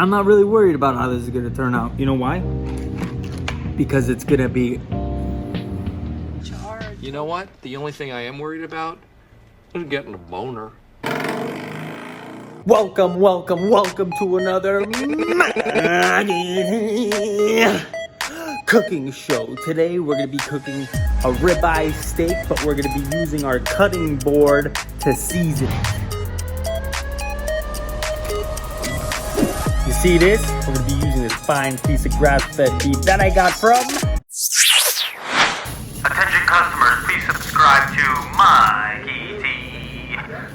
I'm not really worried about how this is gonna turn out. You know why? Because it's gonna be... You know what? The only thing I am worried about is getting a boner. Welcome to another cooking show. Today we're gonna be cooking a ribeye steak, but we're gonna be using our cutting board to season it. You see this? We're gonna be using this fine piece of grass-fed beef that I got from... Attention customers, please subscribe to MMMMMIKEYT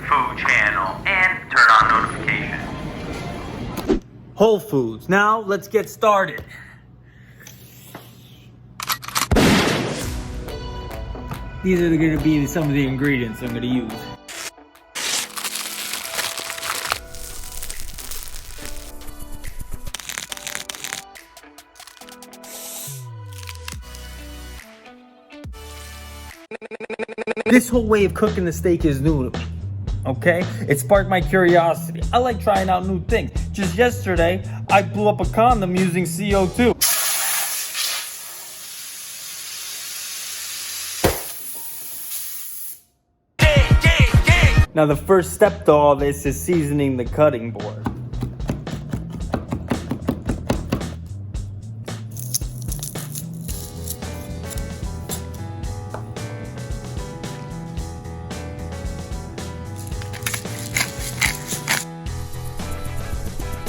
food channel and turn on notifications. Whole Foods. Now let's get started. These are going to be some of the ingredients I'm going to use. This whole way of cooking the steak is new to me, okay? It sparked my curiosity. I like trying out new things. Just yesterday, I blew up a condom using CO2. Now the first step to all this is seasoning the cutting board.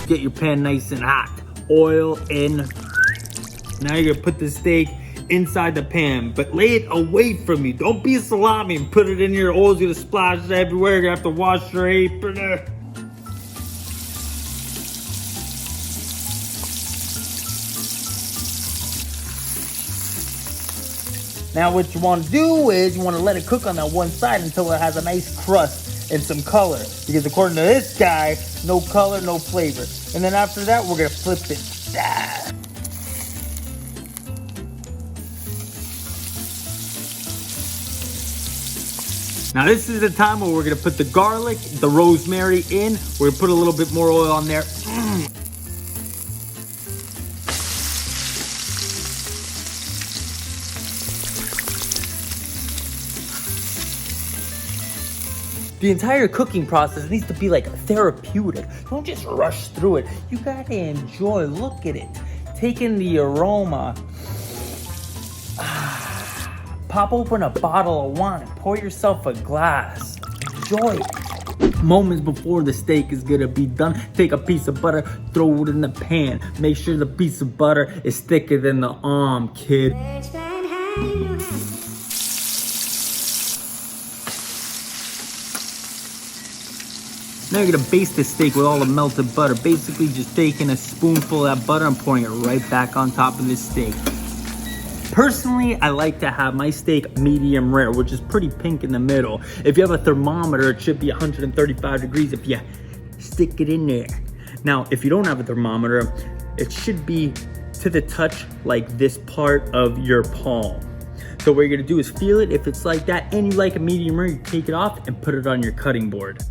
Get your pan nice and hot. Oil in. Now you're gonna put the steak inside the pan, but lay it away from you. Don't be a salami and put it in your oil's gonna splash everywhere. You're gonna have to wash your apron. Now what you wanna do is you wanna let it cook on that one side until it has a nice crust and some color, because according to this guy, no color, no flavor. And then after that, we're gonna flip it. Now this is the time where we're gonna put the garlic, the rosemary in. We're gonna put a little bit more oil on there. The entire cooking process needs to be like therapeutic. Don't just rush through it. You gotta enjoy. Look at it. Take in the aroma. Pop open a bottle of wine. Pour yourself a glass. Enjoy it. Moments before the steak is gonna be done, take a piece of butter, throw it in the pan. Make sure the piece of butter is thicker than the arm, kid. Now you're gonna baste the steak with all the melted butter. Basically just taking a spoonful of that butter and pouring it right back on top of the steak. Personally, I like to have my steak medium rare, which is pretty pink in the middle. If you have a thermometer, it should be 135 degrees if you stick it in there. Now, if you don't have a thermometer, it should be to the touch like this part of your palm. So what you're gonna do is feel it. If it's like that and you like a medium rare, you take it off and put it on your cutting board.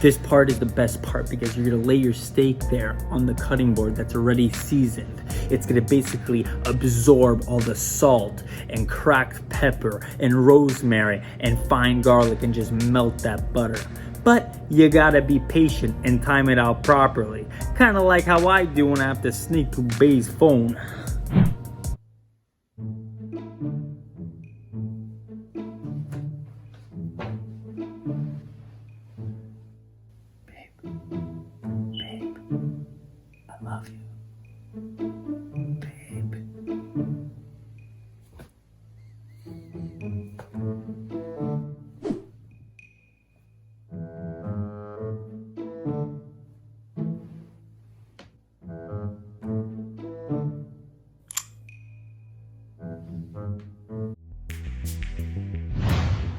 This part is the best part because you're gonna lay your steak there on the cutting board that's already seasoned. It's gonna basically absorb all the salt and cracked pepper and rosemary and fine garlic and just melt that butter. But you gotta be patient and time it out properly. Kinda like how I do when I have to sneak to Bay's phone. I love you, babe.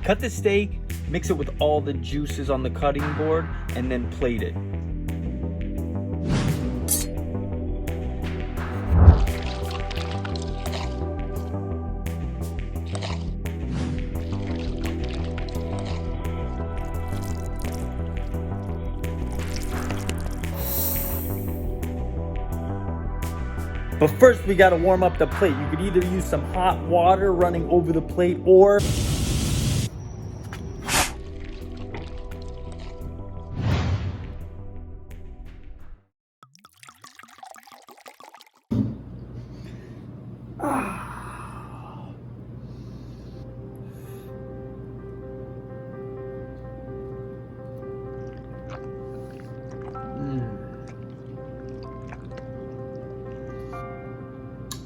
Cut the steak, mix it with all the juices on the cutting board, and then plate it. But first, we gotta warm up the plate. You could either use some hot water running over the plate or...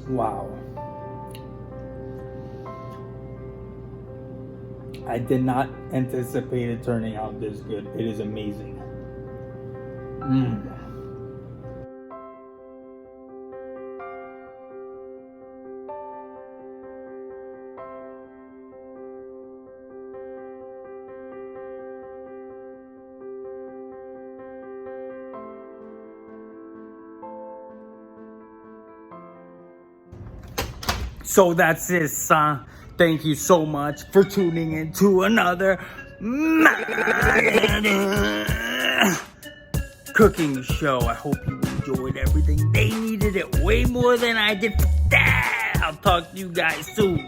Wow. I did not anticipate it turning out this good. It is amazing. So that's it, son. Thank you so much for tuning in to another cooking show. I hope you enjoyed everything. They needed it way more than I did. I'll talk to you guys soon.